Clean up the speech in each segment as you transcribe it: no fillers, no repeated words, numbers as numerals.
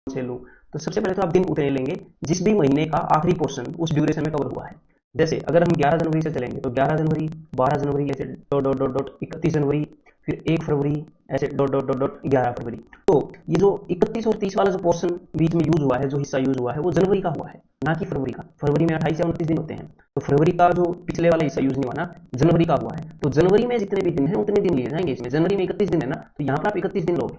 से लो, तो सबसे पहले तो आप दिन उतने लेंगे जिस भी महीने का आखिरी पोर्शन उस ड्यूरेशन में कवर हुआ है। जैसे अगर हम 11 जनवरी से चलेंगे तो 11 जनवरी, 12 जनवरी, ऐसे डॉट डॉट डॉट डॉट 31 जनवरी, फिर 1 फरवरी, ऐसे डॉट डॉट डॉट डॉट 11 फरवरी। तो ये जो 31 और 30 वाला जो पोर्शन बीच में यूज हुआ है, जो हिस्सा यूज हुआ है, वो जनवरी का हुआ है, ना कि फरवरी का। फरवरी में 28 या 29 दिन होते हैं, तो फरवरी का जो पिछले वाला हिस्सा यूज नहीं हुआ ना, जनवरी का हुआ है। तो जनवरी में जितने भी दिन है उतने दिन लिए जाएंगे इसमें। जनवरी में 31 दिन है ना, तो यहाँ पर आप 31 दिन लोगे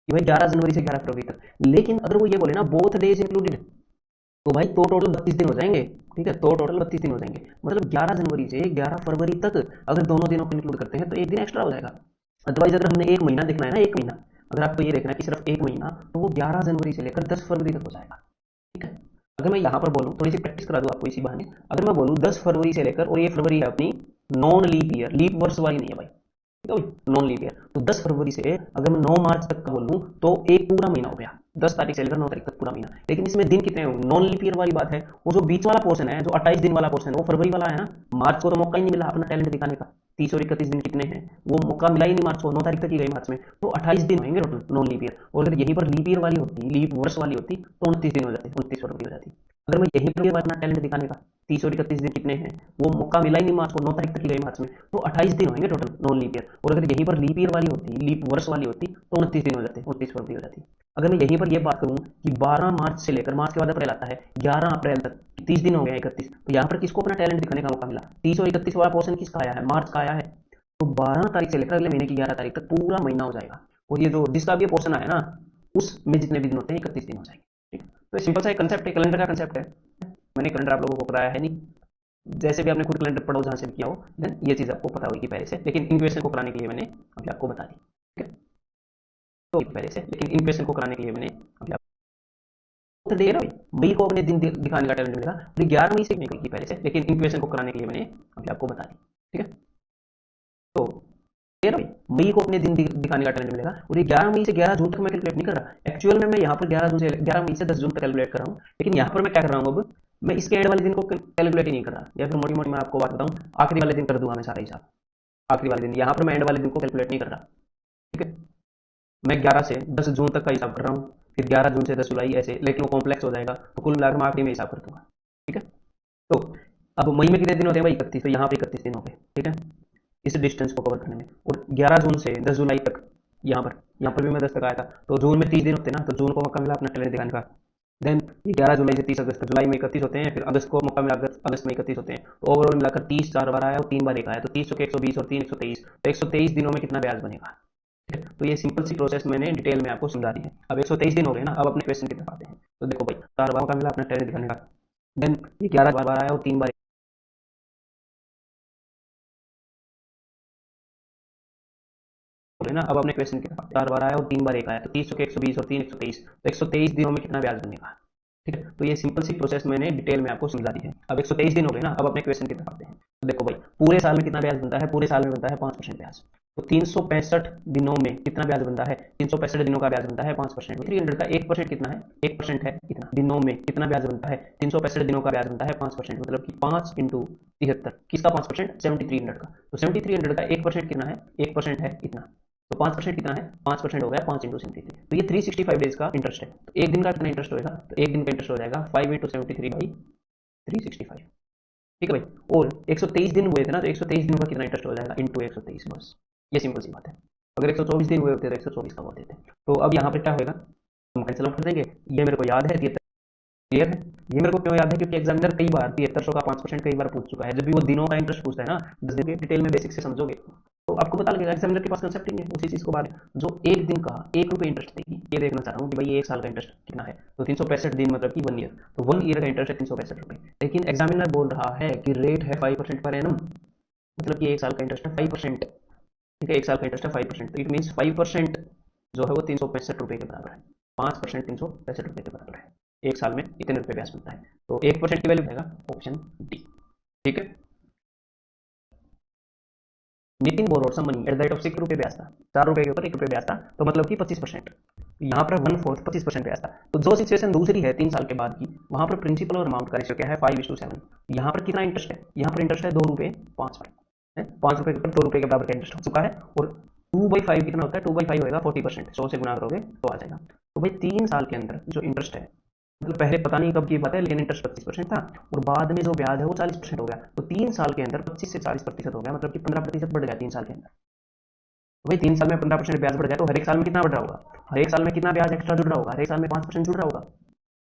कि भाई 11 जनवरी से 11 फरवरी तक। लेकिन अगर वो ये बोले ना बोथ डेज इंक्लूडेड, तो भाई तो टोटल 32 दिन हो जाएंगे। ठीक है, तो टोटल 32 दिन हो जाएंगे, मतलब 11 जनवरी से 11 फरवरी तक अगर दोनों दिनों को इंक्लूड करते हैं तो एक दिन एक्स्ट्रा हो जाएगा। अदरवाइज अगर हमने एक महीना देखना है ना, एक महीना, अगर आपको ये देखना है कि सिर्फ एक महीना, तो वो 11 जनवरी से लेकर 10 फरवरी तक हो जाएगा। ठीक है, अगर मैं यहाँ पर बोलूँ, थोड़ी सी प्रैक्टिस करा दूँ आपको इसी बहाने, अगर मैं बोलूँ 10 फरवरी से लेकर, और ये फरवरी है अपनी नॉन लीप ईयर, लीप वर्ष वाली नहीं है भाई, ठीक है भाई, नॉन लीप ईयर, तो 10 फरवरी से अगर मैं 9 मार्च तक का बोलूँ तो एक पूरा महीना हो गया, 10 तारीख से लेकर 9 तारीख तक पूरा महीना। लेकिन इसमें दिन कितने होंगे, नॉन लीप ईयर वाली बात है। वो जो बीच वाला पोर्शन है, जो 28 दिन वाला पोर्शन है, वो फरवरी वाला है ना। मार्च को तो मौका ही नहीं मिला अपना टैलेंट दिखाने का। 30 और 31 दिन कितने हैं, वो मौका मिला ही नहीं मार्च को, 9 तारीख तक ही गई मार्च में, तो 28 दिन होंगे टोटल नॉन लीप ईयर। और अगर यहीं पर लीप ईयर वाली होती, लीप वर्ष वाली होती, तो 29 दिन हो जाते, 29 फरवरी हो जाती। अगर मैं यहीं पर अपना टैलेंट दिखाने का, 30 और 31 दिन कितने हैं, वो मौका मिला ही नहीं मार्च को, 9 तारीख तक ही गई मार्च में, तो 28 दिन होंगे टोटल नॉन लीप ईयर। और अगर यहीं पर लीप ईयर वाली होती, लीप वर्ष वाली होती, तो 29 दिन हो जाते, 29 फरवरी हो जाती। अगर मैं यहीं पर यह बात करूं कि 12 मार्च से लेकर, मार्च के बाद अप्रैल आता है, 11 अप्रैल तक 30 दिन हो गया, 31, तो यहाँ पर किसको अपना टैलेंट दिखाने का मौका मिला, 30 और 31 वाला पोर्शन किसका आया है, मार्च का आया है। तो 12 तारीख से लेकर अगले महीने की 11 तारीख तक पूरा महीना हो जाएगा। और ये जो जिसका भी पोर्शन आया ना, उसमें जितने भी दिन होते हैं 31 दिन हो जाएंगे। ठीक है, तो सिंपल सा एक कंसेप्ट है, कैलेंडर का कंसेप्ट है। मैंने कैलेंडर आप लोगों को बताया है नहीं, जैसे भी आपने खुद कैलेंडर पढ़ा हो, जहाँ से भी किया हो, देन ये चीज़ आपको पता होगी पहले से, लेकिन इन क्वेश्चन को कराने के लिए मैंने अभी आपको बता दी। ठीक है, तो पहले से, लेकिन इन क्वेश्चन को कराने के लिए मैंने अभी आपको दे रहा हूँ, मई को अपने दिन दिखाने का टैलेंट मिलेगा, और 11 मई से नहीं की पहले से, लेकिन इन क्वेश्चन को कराने के लिए मैंने अभी आपको बता दी। ठीक है, तो दे रहा हूँ, मई को अपने दिन दिखाने का टैलेंट मिलेगा, और ये 11 मई से 11 जून तक मैं कैलकुलेट नहीं कर रहा। एक्चुअल में मैं यहाँ पर 11 जून से 11 मई से 10 जून तक कैलकुलेट कर रहा हूँ, लेकिन यहाँ पर मैं क्या कर रहा हूँ, अब मैं इसके एंड वाले दिन को कैलकुलेट ही नहीं कर रहा, या फिर मोटी मोटी मैं आपको बात बताऊँ, आखिरी वाले दिन कर दूंगा मैं सारा हिसाब। आखिरी वाले दिन, यहाँ पर मैं एंड वाले दिन को कैलकुलेट नहीं कर रहा। ठीक है, मैं 11 से 10 जून तक का हिसाब कर रहा हूँ, फिर 11 जून से 10 जुलाई, ऐसे, लेकिन वो कॉम्प्लेक्स हो जाएगा, तो कुल मिलाकर मैं आखिरी में हिसाब कर दूंगा। ठीक है, तो अब मई में कितने दिन होते हैं भाई, 31, तो यहाँ पे 31 दिन हो गए। ठीक है, इस डिस्टेंस को कवर करने में। और 11 जून से 10 जुलाई तक, यहाँ पर भी मैं 10 तक आया था, तो जून में 30 दिन होते हैं ना, तो जून को मौका मिला अपना टैलेंट दिखाने का। देन ये 11 जुलाई से 30 अगस्त तक, जुलाई में 31 होते हैं, फिर अगस्त को मौका मिला, अगस्त में 31 होते हैं, तो ओवरऑल मिलाकर 30 4 बार आया और 3 बार एक आया, तो 30 चौके 120 और 3 123, तो 123 दिनों में कितना ब्याज बनेगा। ठीक है, तो ये सिंपल सी प्रोसेस मैंने डिटेल में आपको समझा दी है। अब 123 दिन हो गए ना, अब अपने क्वेश्चन की तरफ आते हैं। तो देखो भाई, 4 बार का मिला अपना टैलेंट दिखाने का, देन ये 11 बार आया और 3 बार बोले ना, अब अपने क्वेश्चन की तरफ 4 बार आया और 3 बार एक आया, तो 30 चौके 120 और 3 123, तो 123 दिनों में कितना ब्याज बनेगा। ठीक है, तो ये सिंपल सी प्रोसेस मैंने डिटेल में आपको समझा दी है। अब 123 दिन हो गए ना, अब अपने क्वेश्चन की तरफ आते हैं। तो देखो भाई, पूरे साल में कितना ब्याज बनता है, पूरे साल में बनता है 5% ब्याज। तो 365 दिनों में कितना ब्याज बनता है, 365 दिनों का ब्याज बनता है 5%। 300 का 1% कितना है, 1% है कितना, दिनों में कितना ब्याज बनता है, 365 दिनों का ब्याज बनता है 5%, मतलब कि 5 इंटू 73, किसका 5%, 7300 का। तो 7300 का 1% कितना है, 1% है इतना, तो 5% कितना है, 5% हो गया 5 इंटू 73, तो ये 365 डेज का इंटरेस्ट है। तो एक दिन का कितना इंटरेस्ट होगा, तो एक दिन का इंटरेस्ट हो जाएगा 5 इंटू 73 बाई 365। ठीक है भाई, और 123 दिन हुए थे ना, तो 123 दिन का कितना इंटरेस्ट हो जाएगा, इंटू 123, बस ये सिंपल सी बात है। अगर 124 दिन हुए होते तो 124 का हुआ देते। तो अब यहाँ पर क्या होगा, हम कैंसिल आउट कर देंगे। ये मेरे को याद है, क्लियर है। ये मेरे को क्यों याद है, क्योंकि एग्जामिनर कई बार 7300 का 5% कई बार पूछ चुका है। जब भी वो दिनों का इंटरेस्ट पूछता है ना, 10 दिन के डिटेल में बेसिक से समझोगे तो आपको पता लगेगा एग्जामिनर के पास कंसेप्ट नहीं है उसी चीज को बारे में। जो एक दिन का 1 रुपये इंटरेस्ट देगी, ये देखना चाह रहा हूँ कि भाई ये एक साल का इंटरेस्ट कितना है, तो 365 दिन मतलब कि 1 ईयर, तो 1 ईयर का इंटरेस्ट है 365 रुपये। लेकिन एग्जामिनर बोल रहा है कि रेट है 5% पर एनम, मतलब कि एक साल का इंटरेस्ट है 5%। ठीक है, एक साल का इंटरेस्ट है 5%, तो इट मीन 5% जो है वो 365 रुपये के बराबर है। 5% 365 रुपये के बराबर है, एक साल में इतने रुपये ब्याज मिलता है। तो 1% की वैल्यू रहेगा ऑप्शन डी। ठीक है, Nitin borrowed some money at the rate of 6 रुपये ब्याज था, 4 रुपये के ऊपर 1 रुपये ब्याज था, तो मतलब कि 25%। यहाँ पर 1/4 25% ब्याज था। तो जो सिचुएशन दूसरी है 3 साल के बाद की, वहां पर प्रिंसिपल और अमाउंट का रेशियो क्या है, 5:7। यहाँ पर कितना इंटरेस्ट है, यहाँ पर इंटरेस्ट है 2 रुपये 5 पर, 5 रुपये के ऊपर 2 रुपये के बराबर का इंटरेस्ट हो चुका है। और 2/5 कितना होता है, 2/5 होगा 40%, 100 से गुना करोगे तो आ जाएगा। तो भाई 3 साल के अंदर जो इंटरेस्ट है, मतलब पहले पता नहीं कब की बात है, लेकिन इंटरेस्ट 25% था और बाद में जो ब्याज है वो 40% हो गया। तो 3 साल के अंदर 25 से 40% हो गया, मतलब कि 15% बढ़ गया 3 साल के अंदर। तो भाई 3 साल में 15% ब्याज बढ़ गया, तो हर एक साल में कितना बढ़ रहा होगा, हर एक साल में कितना ब्याज एक्स्ट्रा जुड़ रहा होगा, हर एक साल में 5% जुड़ रहा होगा।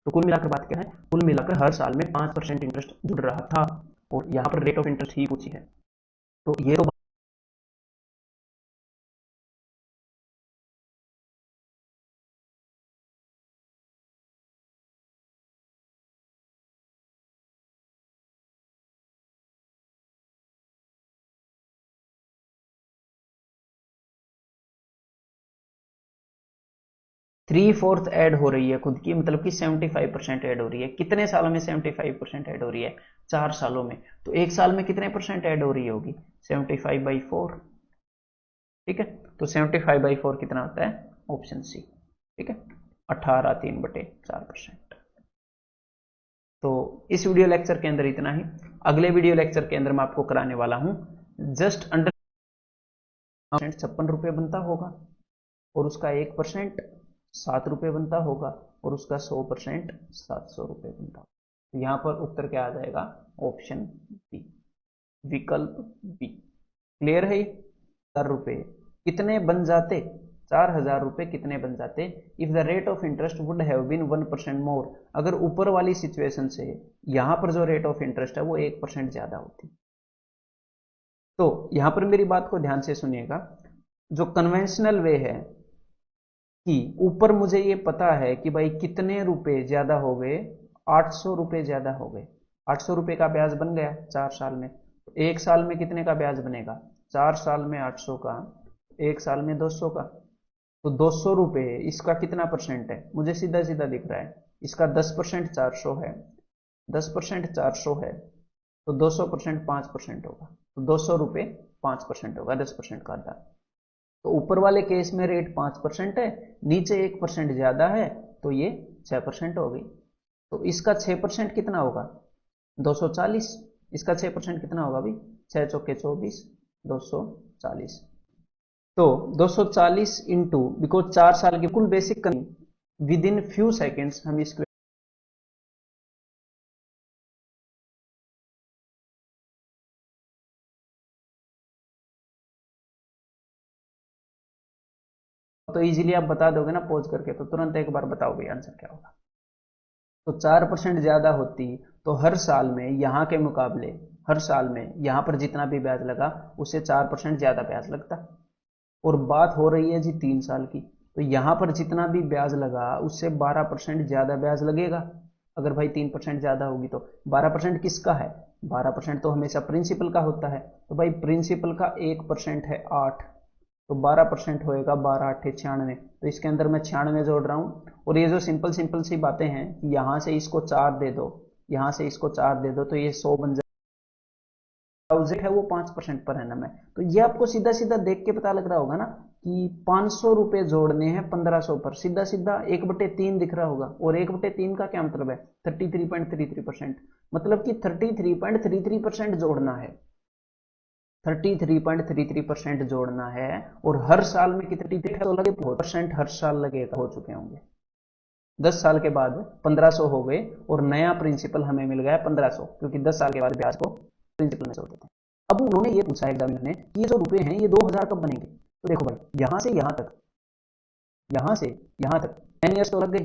तो कुल मिलाकर बात क्या है, कुल मिलाकर हर साल में 5% इंटरेस्ट जुड़ रहा था, और यहाँ पर रेट ऑफ इंटरेस्ट ही पूछी है। तो ये तो 3/4 ऐड हो रही है खुद की, मतलब कि 75% ऐड हो रही है। कितने सालों में 75% ऐड हो रही है, 4 सालों में। तो एक साल में कितने परसेंट ऐड हो रही होगी, 75/4। ठीक है, तो 75/4 कितना होता है, ऑप्शन सी। ठीक है, 18/3/4%। तो इस वीडियो लेक्चर के अंदर इतना ही। अगले वीडियो लेक्चर के अंदर मैं आपको कराने वाला हूं जस्ट अंडर 56 रुपये बनता होगा, और उसका 1% 7 रुपये बनता होगा, और उसका 100% 700 रुपये बनता होगा। तो यहां पर उत्तर क्या आ जाएगा, ऑप्शन बी, विकल्प बी। क्लियर है। 4 रुपये कितने बन जाते, 4,000 रुपये कितने बन जाते if the rate of interest would have been 1% more. अगर ऊपर वाली सिचुएशन से यहां पर जो रेट ऑफ इंटरेस्ट है वो 1% ज्यादा होती। तो यहां पर मेरी बात को ध्यान से सुनिएगा। जो कन्वेंशनल वे है कि ऊपर मुझे ये पता है कि भाई कितने रुपए ज्यादा हो गए, 800 रुपये ज्यादा हो गए, 800 रुपये का ब्याज बन गया 4 साल में। एक साल में कितने का ब्याज बनेगा, 4 साल में 800 का, एक साल में 200 का। तो 200 रुपये इसका कितना परसेंट है, मुझे सीधा सीधा दिख रहा है, इसका 10% 400 है, 10% 400 है, तो 200% 5% होगा। तो 200 रुपये 5% होगा, 10% का आधा। तो ऊपर वाले केस में रेट 5% है, नीचे 1% ज्यादा है, तो ये 6% हो गई। तो इसका 6% कितना होगा, 240। इसका 6% कितना होगा भाई, 6 चौके 24, 240। तो 240 इंटू, बिकॉज 4 साल की कुल बेसिक कमी विद इन फ्यू सेकेंड्स हम इसको, तो इजीली आप बता दोगे ना पॉज करके, तो तुरंत एक बार बताओ भाई आंसर क्या होगा। तो 4% ज्यादा होती, तो हर साल में यहां के मुकाबले, हर साल में यहां पर जितना भी ब्याज लगा उससे 4% ज्यादा ब्याज लगता। और बात हो रही है जी 3 साल की, तो यहां पर जितना भी ब्याज लगा उससे 12% ज्यादा ब्याज लगेगा। अगर भाई 3% ज्यादा होगी तो 12% किसका है, 12% तो हमेशा प्रिंसिपल का होता है। तो भाई प्रिंसिपल का 1% है 8, तो 12% होएगा, 12 8 96। तो इसके अंदर मैं 96 जोड़ रहा हूं। और ये जो सिंपल सिंपल सी बातें हैं, यहां से इसको 4 दे दो, यहां से इसको 4 दे दो, तो ये 100 बन जाए है, वो 5% पर एनम है। तो ये आपको सीधा सीधा देख के पता लग रहा होगा ना कि 500 रुपए जोड़ने हैं 1500 पर, सीधा सीधा 1/3 दिख रहा होगा। और 1/3 का क्या मतलब है, 33.33%। मतलब कि 33.33% जोड़ना है, 33.33% जोड़ना है। और हर साल में कितनी तो लगे, परसेंट हर साल लगेगा, हो चुके होंगे 10 साल के बाद 1500 हो गए, और नया प्रिंसिपल हमें मिल गया 1500, क्योंकि 10 साल के बाद ब्याज को प्रिंसिपल में जोड़ते थे। अब उन्होंने ये पूछा एग्जामिनर ने कि ये जो रुपए हैं ये 2000 कब बनेंगे। तो देखो भाई यहां से यहां तक, यहां से यहां तक 10 ईयर्स तो लग गए,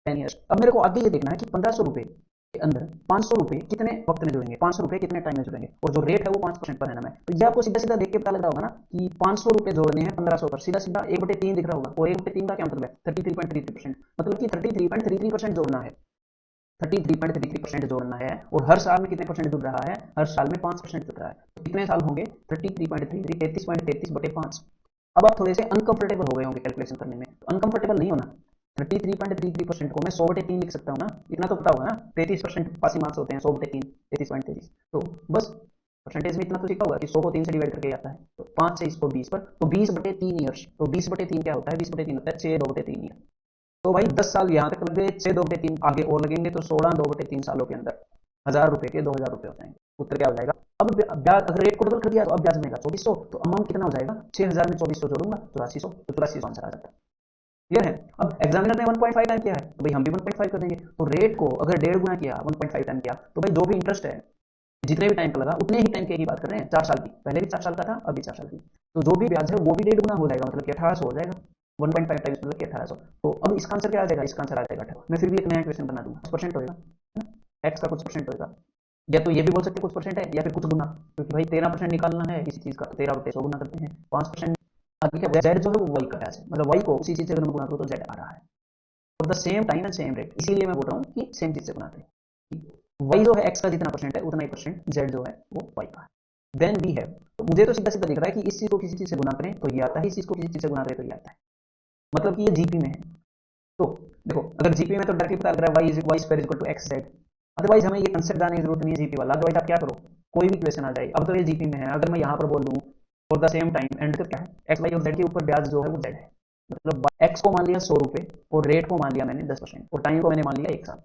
10 ईयर्स। अब मेरे को आगे ये देखना है कि 1500 रुपए के अंदर 500 रुपए कितने वक्त में जुड़ेंगे, 500 रुपए कितने टाइम में जुड़ेंगे, और जो रेट है वो 5% पर एनम है। तो ये आपको सीधा सीधा देख के पता लग रहा होगा ना कि 500 रुपए जोड़ने हैं 1500 पर, सीधा सीधा 1/3 दिख रहा होगा। और 1/3 का क्या मतलब है, 33.33%। मतलब कि 33.33% जोड़ना है, 33.33% जोड़ना है। और हर साल में कितने परसेंट जुड़ रहा है, हर साल में 5% जुड़ रहा है। तो कितने साल होंगे, 33.33, 33.33/5। अब आप थोड़े से अनकंफर्टेबल हो गए होंगे कैलकुलेशन करने में, तो अनकंफर्टेबल नहीं होना। 33.33% को मैं 100/3 लिख सकता हूँ ना, इतना तो पता होगा ना, 33% पासिंग मार्क्स होते हैं, 100/3 33.33। तो बस परसेंटेज में इतना तो सीखा होगा कि 100 को 3 से डिवाइड करके आता है, तो 5 से इसको 20 पर, तो 20/3 ईयर्स। तो 20/3 क्या होता है, 20/3 होता है 6/2/3 ईयर। तो भाई 10 साल यहां तक लग गए, 6/2/3 आगे और लगेंगे, तो 16/2/3 सालों के अंदर 1000 रुपए के 2000 रुपए हो जाएंगे। उत्तर क्या हो जाएगा। अब ब्याज अगर रेट को डबल कर दिया तो अब ब्याज बनेगा 2400, तो अमाउंट कितना हो जाएगा, 6000 में 2400 जोड़ूंगा 8400, तो 8400 आंसर आ जाता है। क्लियर है। अब एग्जामिनर ने 1.5 टाइम किया है तो भाई हम भी 1.5 कर देंगे। तो रेट को अगर 1.5 गुना किया, 1.5 टाइम किया, तो भाई जो भी इंटरेस्ट है जितने भी टाइम का लगा उतने ही टाइम की बात कर रहे हैं, 4 साल की, पहले भी 4 साल का था अब भी 4 साल की, तो जो भी ब्याज है वो भी 1.5 गुना हो जाएगा, मतलब कि 1800 हो जाएगा। 1.5 टाइम्स मतलब कि 1800। तो अब इसका आंसर क्या आ जाएगा, इसका आंसर आ जाएगा 18। मैं फिर भी एक नया क्वेश्चन बना दूंगा, कुछ परसेंट होगा है ना, एक्स का कुछ परसेंट होगा, या तो ये भी बोल सकते हैं कुछ परसेंट है, या फिर कुछ गुना, क्योंकि भाई 13% निकालना है इसी चीज का, 13/100 गुना करते हैं 5%। आगे क्या जेड जो है वो वाई का ब्याज है, मतलब वाई को उसी चीज से अगर मैं गुना करूँ तो जेड आ रहा है। और the same time and same rate, इसीलिए मैं बोल रहा हूँ कि सेम चीज से बनाते हैं। वाई जो है एक्स का जितना परसेंट है उतना ही परसेंट जेड जो है वो वाई का है। देन वी हैव, तो मुझे तो सीधा सीधा दिख रहा है कि इस चीज को किसी चीज से गुना करें तो ये आता है, इस चीज को किसी चीज से गुना करें तो ये आता है, मतलब कि ये जीपी में है। तो देखो अगर जीपी में तो डायरेक्टली पता लग रहा है Y square is equal to X Z. Otherwise हमें ये कंसेप्ट जानने की जरूरत नहीं है जीपी वाला, अदरवाइज आप क्या करो, कोई भी क्वेश्चन आ जाए, अब तो ये जीपी में है, अगर मैं यहाँ पर बोल दूँ for the same time and क्या है, एक्स वाई और जेड के ऊपर ब्याज जो है वो जेड है, मतलब एक्स को मान लिया 100 रुपए और रेट को मान लिया मैंने 10% और टाइम को मैंने मान लिया 1 साल।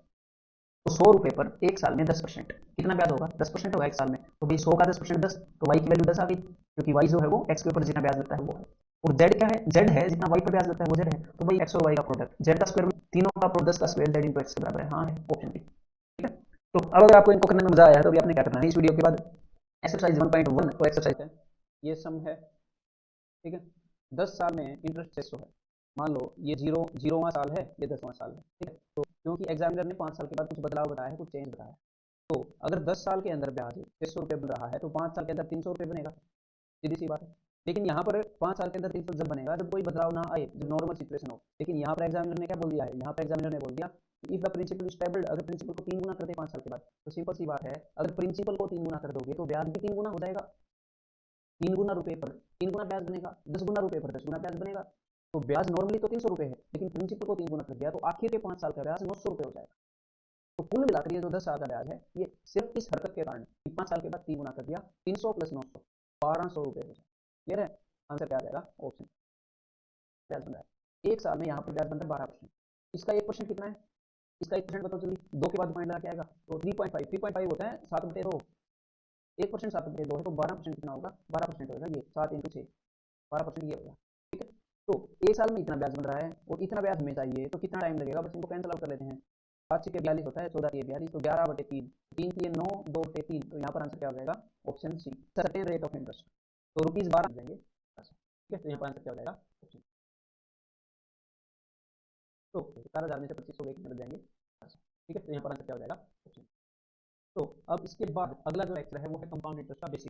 तो 100 रुपए पर 1 साल में 10%, कितना ब्याज होगा, 10% होगा 1 साल में, तो भाई 100 का 10% 10, तो वाई की वैल्यू 10 आ गई, क्योंकि वाई जो है वो एक्स के ऊपर जितना ब्याज लगता है वो है। और जेड क्या है, जेड है जितना वाई पर ब्याज लगता है वो जेड है, तो भाई एक्स और वाई का प्रोडक्ट जेड का स्क्वायर में तीनों का प्रोडक्ट 10 का स्क्वायर जेड इंटू एक्स के बराबर है, हाँ है ऑप्शन बी। ठीक है। तो अब अगर आपको इनको करने में मजा आया है तो अभी आपने क्या करना है, इस वीडियो के बाद एक्सरसाइज 1.1 तो एक्सरसाइज है, ये सम है, ठीक है। 10 साल में इंटरेस्ट 600 है, मान लो ये जीरोवां साल है, ये 10वां साल है, ठीक है। तो क्योंकि एग्जामिनर ने 5 साल के बाद कुछ बदलाव बताया है, कुछ चेंज बताया है, तो अगर 10 साल के अंदर ब्याज 600 रुपये बन रहा है तो 5 साल के अंदर 300 रुपये बनेगा, सीधी सी बात है। लेकिन यहाँ पर 5 साल के अंदर 300 जब बनेगा जब कोई बदलाव ना आए, जब नॉर्मल सिचुएशन हो। लेकिन यहाँ पर एग्जामिनर ने क्या बोल दिया है, यहाँ पर एग्जामिनर ने बोल दिया इफ द प्रिंसिपल स्टेबल, अगर प्रिंसिपल को 3 गुना कर दे 5 साल के बाद, तो सिंपल सी बात है, अगर प्रिंसिपल को 3 गुना कर दोगे तो ब्याज भी 3 गुना हो जाएगा। 3 गुना रुपए पर 3 गुना ब्याज बनेगा, 10 गुना रुपए पर 10 गुना ब्याज बनेगा। तो ब्याज नॉर्मली तो 300 रुपए है, लेकिन प्रिंसिपल को 3 गुना कर दिया तो आखिर के 5 साल का ब्याज 900 रुपए हो जाएगा। तो कुल मिलाकर ये जो 10 साल का ब्याज है ये सिर्फ इस हरकत के कारण, 5 साल के बाद 3 गुना कर दिया, 300 प्लस 900 1200 रुपए हो जाए। क्लियर है, आंसर क्या आ जाएगा, ऑप्शन ब्याज बन रहा है 1 साल में, यहाँ पर ब्याज बनता है 12%। इसका 1% कितना है, इसका 1% बताओ जल्दी, 2 के बाद पॉइंट लगा के आएगा तो 3.5 होता है 7/2, 1% 7/2 है तो 12% कितना होगा, 12% होगा, ये 7 × 6 12% ये होगा। ठीक है। तो 1 साल में इतना ब्याज बन रहा है और इतना ब्याज हमें चाहिए तो कितना टाइम लगेगा, बस इनको कैंसिल आउट कर लेते हैं। 5 × 6 = 42 होता है, 14 × 42 तो 11/3, 3 × 9 2/3, तो यहाँ पर आंसर क्या हो जाएगा, option C, certain rate of interest, तो ₹12 जाएंगे। ठीक है, तो यहाँ पर आंसर क्या हो जाएगा, ऑप्शन। तो 17,000 में से 2500 लेके जाएंगे। ठीक है, तो यहाँ पर आंसर क्या हो जाएगा, ऑप्शन। तो अब इसके बाद अगला जो लेक्चर है वो है कंपाउंड इंटरेस्ट का बेसिक।